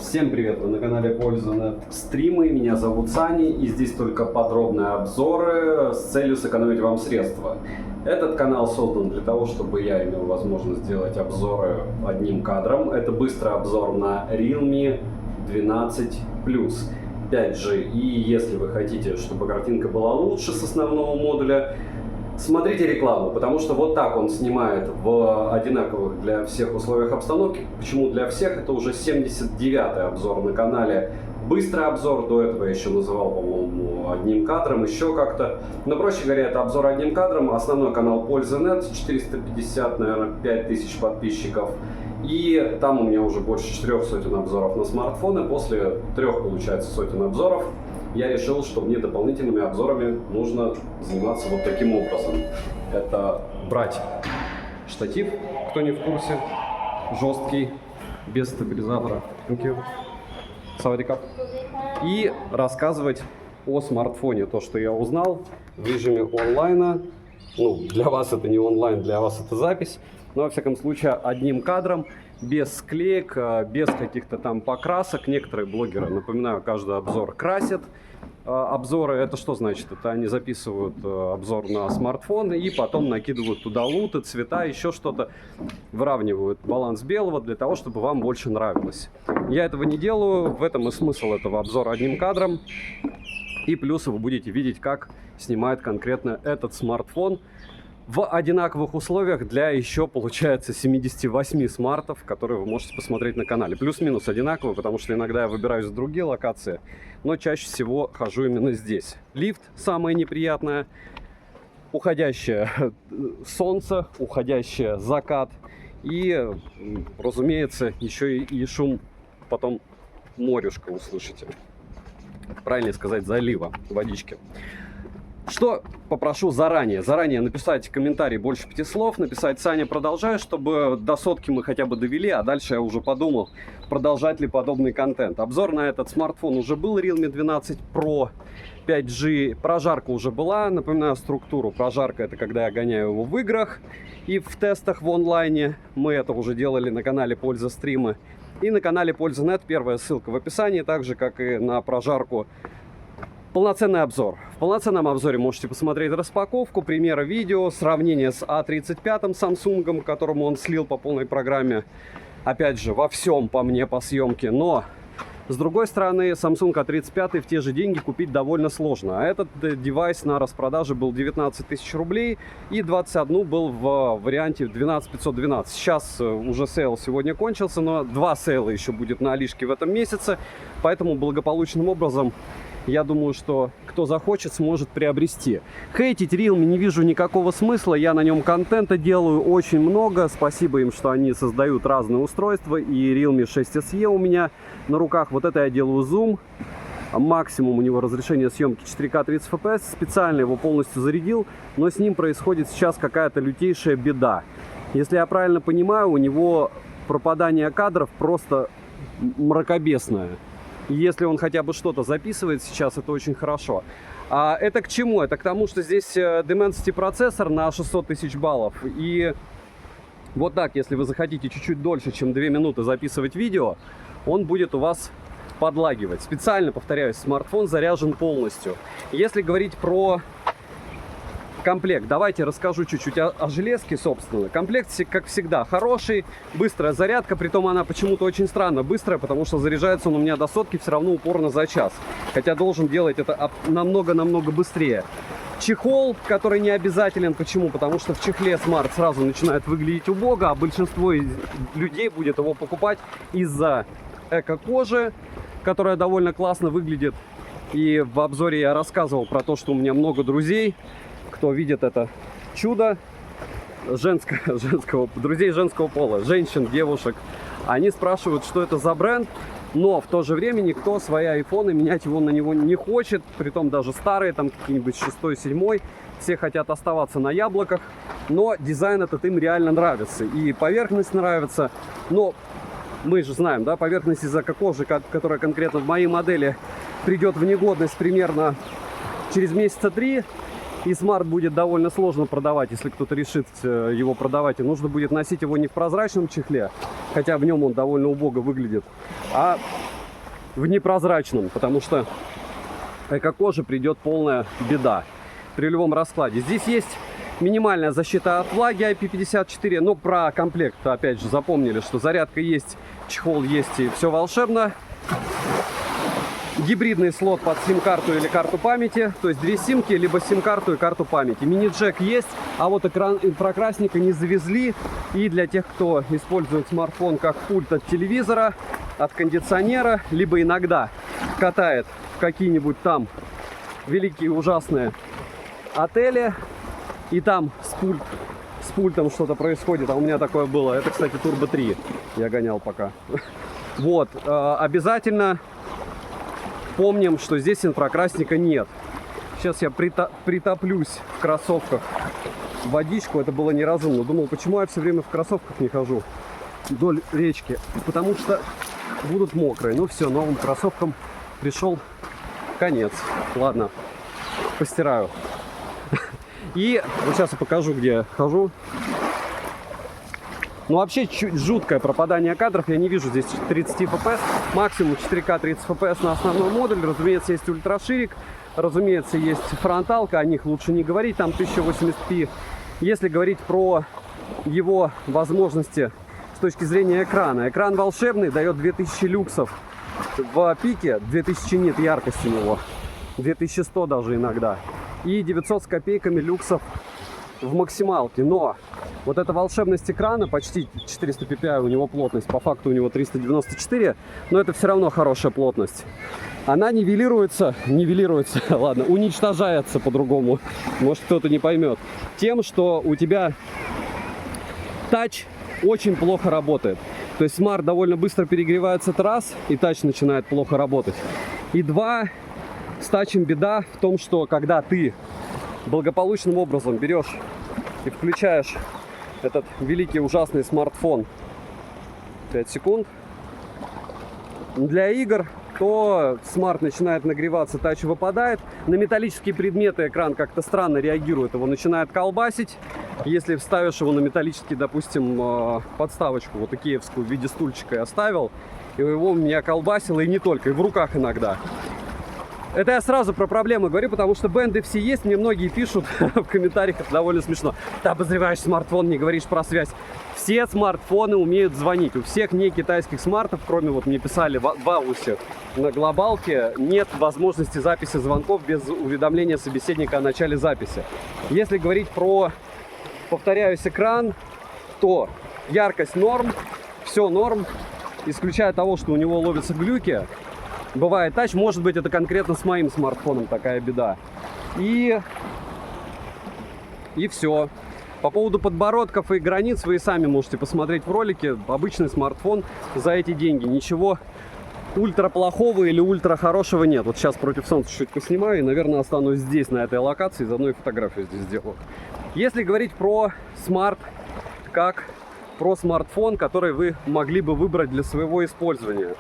Всем привет! Вы на канале Польза.нет стримы. Меня зовут Сани, и здесь только подробные обзоры с целью сэкономить вам средства. Этот канал создан для того, чтобы я имел возможность сделать обзоры одним кадром. Это быстрый обзор на Realme 12 Plus 5G. И если вы хотите, чтобы картинка была лучше с основного модуля, смотрите рекламу, потому что вот так он снимает в одинаковых для всех условиях обстановки. Почему для всех? Это уже 79-й обзор на канале. Быстрый обзор, до этого я еще называл, по-моему, одним кадром, еще как-то. Но, проще говоря, это обзор одним кадром. Основной канал Польза.нет, 450, наверное, 5000 подписчиков. И там у меня уже больше 4 сотен обзоров на смартфоны. После 3, получается, сотен обзоров я решил, что мне дополнительными обзорами нужно заниматься вот таким образом. Это брать штатив, кто не в курсе, жесткий, без стабилизатора. Савадикап. И рассказывать о смартфоне, то, что я узнал в режиме онлайна. Ну, для вас это не онлайн, для вас это запись. Но, во всяком случае, одним кадром, без склеек, без каких-то там покрасок. Некоторые блогеры, напоминаю, каждый обзор красят. Обзоры, это что значит? Это они записывают обзор на смартфон и потом накидывают туда луты, цвета, еще что-то. Выравнивают баланс белого для того, чтобы вам больше нравилось. Я этого не делаю, в этом и смысл этого обзора одним кадром. И плюс вы будете видеть, как снимает конкретно этот смартфон в одинаковых условиях для еще, получается, 78 смартов, которые вы можете посмотреть на канале. Плюс-минус одинаковые, потому что иногда я выбираюсь в другие локации, но чаще всего хожу именно здесь. Лифт самое неприятное, уходящее солнце, уходящее закат и, разумеется, еще и шум потом морюшка услышите. Правильнее сказать, залива водички. Что попрошу заранее? Заранее написать комментарий больше 5 слов, написать «Саня, продолжай», чтобы до сотки мы хотя бы довели, а дальше я уже подумал, продолжать ли подобный контент. Обзор на этот смартфон уже был, Realme 12 Pro 5G. Прожарка уже была, напоминаю структуру. Прожарка — это когда я гоняю его в играх и в тестах в онлайне. Мы это уже делали на канале Польза Стримы. И на канале Польза.нет, первая ссылка в описании, так же как и на прожарку. Полноценный обзор. В полноценном обзоре можете посмотреть распаковку, примеры видео, сравнение с A35 Samsung, которому он слил по полной программе. Опять же, во всем по мне по съемке. Но, с другой стороны, Samsung A35 в те же деньги купить довольно сложно. А этот девайс на распродаже был 19 тысяч рублей и 21 был в варианте 12 512. Сейчас уже сейл сегодня кончился, но 2 сейла еще будет на Алишке в этом месяце. Поэтому благополучным образом, я думаю, что кто захочет, сможет приобрести. Хейтить Realme не вижу никакого смысла. Я на нем контента делаю очень много. Спасибо им, что они создают разные устройства. И Realme 6SE у меня на руках. Вот это я делаю зум. Максимум у него разрешение съемки 4К 30 FPS. Специально его полностью зарядил. Но с ним происходит сейчас какая-то лютейшая беда. Если я правильно понимаю, у него пропадание кадров просто мракобесное. Если он хотя бы что-то записывает сейчас, это очень хорошо. А это к чему? Это к тому, что здесь Dimensity процессор на 600 тысяч баллов. И вот так, если вы захотите чуть-чуть дольше, чем 2 минуты записывать видео, он будет у вас подлагивать. Специально, повторяюсь, смартфон заряжен полностью. Если говорить про комплект, давайте расскажу чуть-чуть о железке, собственно. Комплект, как всегда, хороший, быстрая зарядка, притом она почему-то очень странно быстрая, потому что заряжается он у меня до сотки все равно упорно за час. Хотя должен делать это намного-намного быстрее. Чехол, который не обязателен. Почему? Потому что в чехле смарт сразу начинает выглядеть убого, а большинство людей будет его покупать из-за эко-кожи, которая довольно классно выглядит. И в обзоре я рассказывал про то, что у меня много друзей, кто видит это чудо друзей женского пола, женщин, девушек, они спрашивают, что это за бренд, но в то же время никто свои айфоны менять его на него не хочет, притом даже старые, там какие-нибудь 6-й, 7-й, все хотят оставаться на яблоках, но дизайн этот им реально нравится, и поверхность нравится, но мы же знаем, да, поверхность из эко-кожи, которая конкретно в моей модели придет в негодность примерно через месяца 3. И смарт будет довольно сложно продавать, если кто-то решит его продавать. И нужно будет носить его не в прозрачном чехле, хотя в нем он довольно убого выглядит, а в непрозрачном, потому что эко-коже придет полная беда при любом раскладе. Здесь есть минимальная защита от влаги IP54, но про комплект опять же запомнили, что зарядка есть, чехол есть и все волшебно. Гибридный слот под сим-карту или карту памяти, то есть две симки, либо сим-карту и карту памяти. Мини-джек есть, а вот экран инфракрасника не завезли. И для тех, кто использует смартфон как пульт от телевизора, от кондиционера, либо иногда катает в какие-нибудь там великие ужасные отели, и там с пультом что-то происходит, а у меня такое было. Это, кстати, Turbo 3 я гонял пока. Вот, обязательно помним, что здесь инфракрасника нет. Сейчас я притоплюсь в кроссовках в водичку. Это было неразумно. Думал, почему я все время в кроссовках не хожу вдоль речки. Потому что будут мокрые. Ну все, новым кроссовкам пришел конец. Ладно, постираю. И вот сейчас я покажу, где я хожу. Ну, вообще, чуть жуткое пропадание кадров. Я не вижу здесь 30 FPS. Максимум 4К 30 FPS на основной модуль. Разумеется, есть ультраширик. Разумеется, есть фронталка. О них лучше не говорить. Там 1080p. Если говорить про его возможности с точки зрения экрана. Экран волшебный, дает 2000 люксов в пике. 2000 нет яркости у него. 2100 даже иногда. И 900 с копейками люксов в максималке. Но вот эта волшебность экрана, почти 400 ppi у него плотность, по факту у него 394, но это все равно хорошая плотность. Она нивелируется, ладно, уничтожается по-другому, может кто-то не поймет, тем, что у тебя тач очень плохо работает. То есть смарт довольно быстро перегревается, это раз, и тач начинает плохо работать. И два, с тачем беда в том, что когда ты благополучным образом берешь и включаешь этот великий ужасный смартфон, 5 секунд, для игр, то смарт начинает нагреваться, тач выпадает. На металлические предметы экран как-то странно реагирует, его начинает колбасить. Если вставишь его на металлический, допустим, подставочку, вот икеевскую в виде стульчика я ставил, и его меня колбасило, и не только, и в руках иногда. Это я сразу про проблемы говорю, потому что бенды все есть. Мне многие пишут в комментариях, это довольно смешно. Ты обозреваешь смартфон, не говоришь про связь. Все смартфоны умеют звонить. У всех не китайских смартов, кроме, вот мне писали в Аусе, на глобалке, нет возможности записи звонков без уведомления собеседника о начале записи. Если говорить про, повторяюсь, экран, то яркость норм, все норм, исключая того, что у него ловятся глюки. Бывает тач, может быть, это конкретно с моим смартфоном такая беда. И все. По поводу подбородков и границ вы и сами можете посмотреть в ролике. Обычный смартфон за эти деньги. Ничего ультра плохого или ультра хорошего нет. Вот сейчас против солнца чуть-чуть поснимаю и, наверное, останусь здесь, на этой локации, заодно и фотографию здесь сделаю. Если говорить про смарт, как про смартфон, который вы могли бы выбрать для своего использования.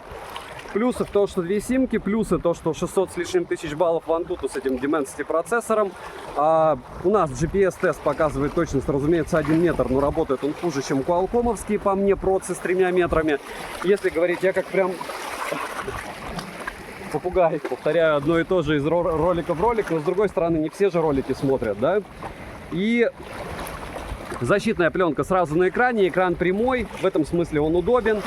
Плюсы в том, что две симки, плюсы то, что 600 с лишним тысяч баллов в Antutu с этим Dimensity процессором. У нас GPS-тест показывает точность, разумеется, 1 метр, но работает он хуже, чем Qualcomm-овские, по мне, процы с 3 метрами. Если говорить, я как прям попугай, повторяю одно и то же из ролика в ролик, но с другой стороны, не все же ролики смотрят, да? И защитная пленка сразу на экране, экран прямой, в этом смысле он удобен.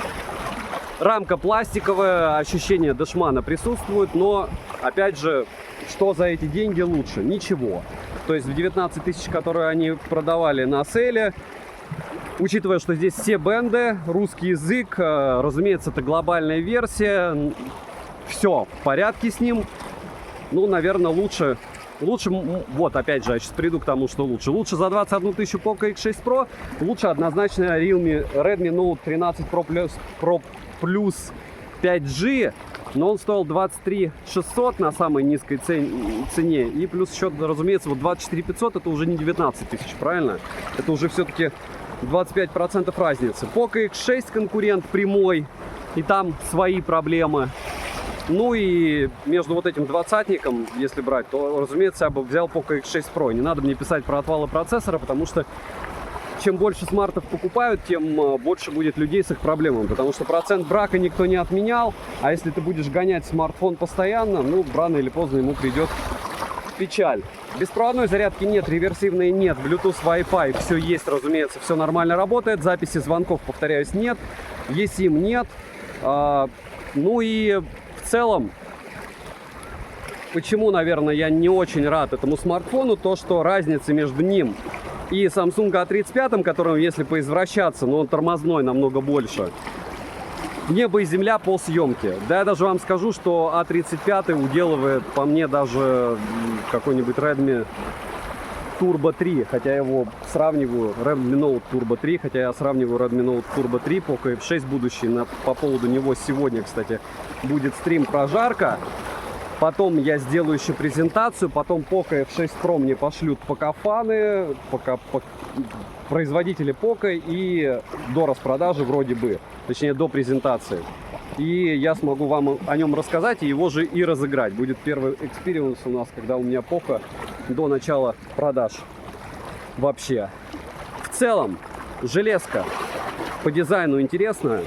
Рамка пластиковая, ощущение дешмана присутствует, но, опять же, что за эти деньги лучше? Ничего. То есть в 19 тысяч, которые они продавали на сейле, учитывая, что здесь все бенды, русский язык, разумеется, это глобальная версия, все в порядке с ним, ну, наверное, лучше, вот, опять же, я сейчас приду к тому, что лучше. Лучше за 21 тысячу Poco X6 Pro, лучше однозначно Redmi Note 13 Pro Plus 5G, но он стоил 23 600 на самой низкой цене, и плюс еще, разумеется, вот 24 500 это уже не 19 тысяч, правильно? Это уже все-таки 25% разницы. Poco X6 конкурент прямой, и там свои проблемы. Ну и между вот этим двадцатником, если брать, то, разумеется, я бы взял Poco X6 Pro. Не надо мне писать про отвалы процессора, потому что чем больше смартов покупают, тем больше будет людей с их проблемами. Потому что процент брака никто не отменял. А если ты будешь гонять смартфон постоянно, ну, рано или поздно ему придет печаль. Беспроводной зарядки нет, реверсивной нет, Bluetooth, Wi-Fi, все есть, разумеется, все нормально работает. Записи звонков, повторяюсь, нет. eSIM нет. Ну и в целом, почему, наверное, я не очень рад этому смартфону, то, что разница между ним и Samsung A35, которым, если поизвращаться, но он тормозной намного больше, небо и земля по съемке. Да, я даже вам скажу, что A35 уделывает по мне даже какой-нибудь Redmi Turbo 3, хотя я его сравниваю, Redmi Note Turbo 3, хотя я сравниваю Redmi Note Turbo 3, Poco F6 будущий. По поводу него сегодня, кстати, будет стрим прожарка. Потом я сделаю еще презентацию, потом Poco F6 Pro мне пошлют покафаны, производители Poco, и до распродажи вроде бы, точнее до презентации. И я смогу вам о нем рассказать и его же и разыграть. Будет первый экспириенс у нас, когда у меня Poco до начала продаж вообще. В целом, железка по дизайну интересная.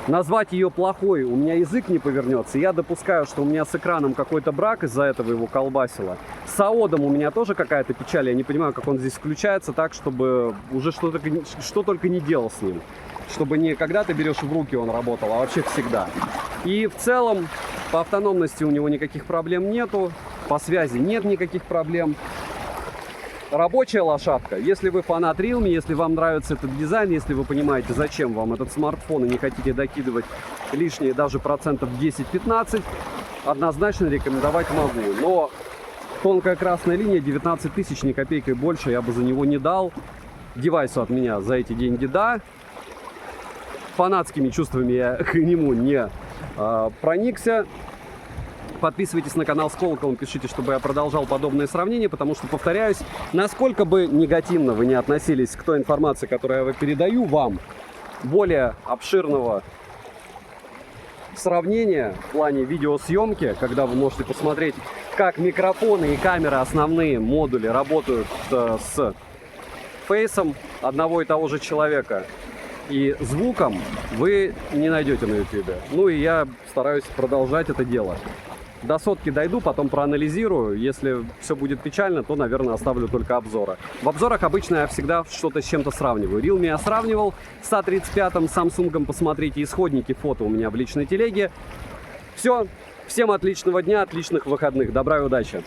Назвать ее плохой у меня язык не повернется. Я допускаю, что у меня с экраном какой-то брак, из-за этого его колбасило. С AOD у меня тоже какая-то печаль. Я не понимаю, как он здесь включается так, чтобы уже что только не делал с ним. Чтобы не когда ты берешь в руки он работал, а вообще всегда. И в целом по автономности у него никаких проблем нету. По связи нет никаких проблем. Рабочая лошадка. Если вы фанат Realme, если вам нравится этот дизайн, если вы понимаете, зачем вам этот смартфон и не хотите докидывать лишние даже процентов 10-15, однозначно рекомендовать могу. Но тонкая красная линия, 19 тысяч, ни копейкой больше я бы за него не дал. Девайсу от меня за эти деньги да. Фанатскими чувствами я к нему не проникся. Подписывайтесь на канал с колоколом, пишите, чтобы я продолжал подобные сравнения, потому что, повторяюсь, насколько бы негативно вы не относились к той информации, которую я передаю вам, более обширного сравнения в плане видеосъемки, когда вы можете посмотреть, как микрофоны и камеры, основные модули работают с фейсом одного и того же человека и звуком, вы не найдете на YouTube. Ну и я стараюсь продолжать это дело. До сотки дойду, потом проанализирую. Если все будет печально, то, наверное, оставлю только обзоры. В обзорах обычно я всегда что-то с чем-то сравниваю. Realme я сравнивал с A35, Samsung посмотрите, исходники фото у меня в личной телеге. Все, всем отличного дня, отличных выходных. Добра и удачи!